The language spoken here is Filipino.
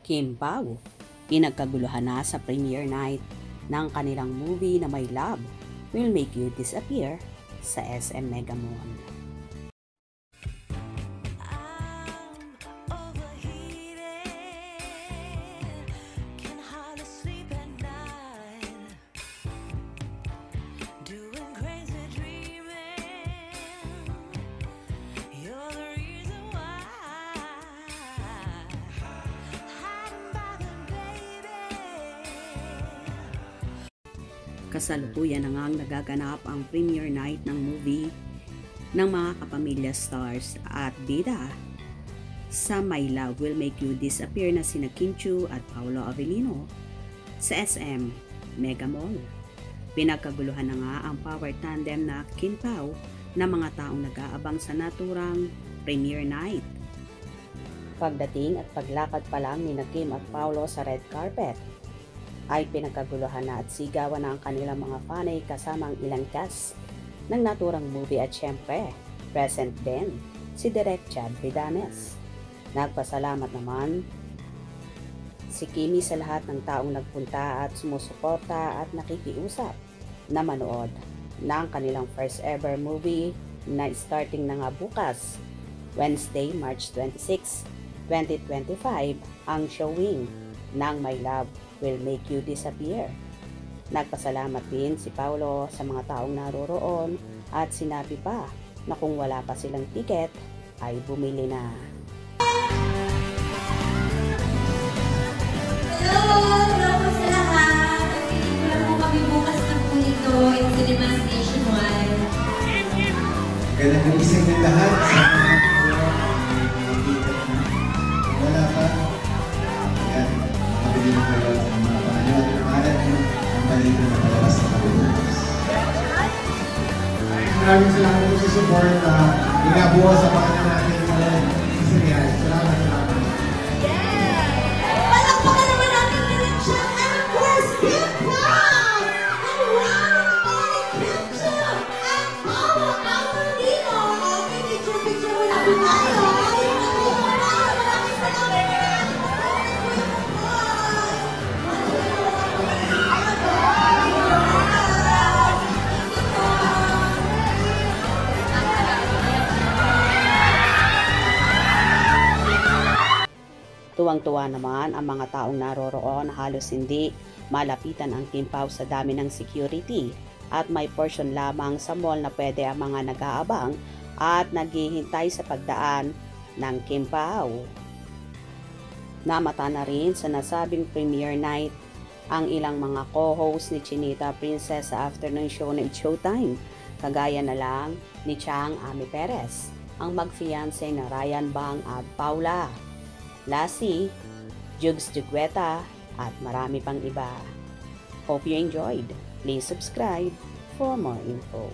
Kim Pao, pinagkaguluhan na sa premiere night ng kanilang movie na My Love Will Make You Disappear sa SM Mega Mall. Kasalukuyan na ngang nagaganap ang premiere night ng movie ng mga kapamilya stars at bida sa My Love Will Make You Disappear na sina Kim Chiu at Paolo Avellino sa SM Mega Mall. Pinagkaguluhan na nga ang power tandem na Kim Pao na mga taong nag-aabang sa naturang premiere night. Pagdating at paglakad pa lang ni Kim at Paolo sa red carpet, ay pinagkaguluhan na at sigawan na ang kanilang mga fanay kasamang ilang cast ng naturang movie at syempre, present din si Direk Chad Vidanes. Nagpasalamat naman si Kimi sa lahat ng taong nagpunta at sumusuporta at nakikiusap na manood ng kanilang first ever movie na starting na nga bukas, Wednesday, March 26, 2025, ang showing ng My Love Will Make You Disappear. Nagpasalamat din si Paolo sa mga taong naroroon at sinabi pa na kung wala pa silang tiket ay bumili na. Hello po sa lahat. Pelikula po kami bukas na po nito in Cinemas Nationwide. Gandang gising ng lahat sa mga wala pa. Ayan, makabili mo kayo sa mga pangalawa at pangalan ang balik na palabas sa Pilipinas. Maraming salamat po sa support na inabuo sa pangalan natin sa Sisirian. Salamat. Palakpakan naman natin Direk Chad and of course, Kim Pao! And wow! Kim Chiu and Paolo Avellino! Okay, picture mo natin tayo! Maraming salamat! Tuwang-tuwa naman ang mga taong naroroon na halos hindi malapitan ang Kim Pao sa dami ng security at may portion lamang sa mall na pwede ang mga nag-aabang at naghihintay sa pagdaan ng Kim Pao. Namata na rin sa nasabing premiere night ang ilang mga co-host ni Chinita Princess sa afternoon show na It's Showtime, kagaya na lang ni Chang Ami Perez, ang mag-fiancé na Ryan Bang at Paula Lassie, Jugs Jugueta, at marami pang iba. Hope you enjoyed. Please subscribe for more info.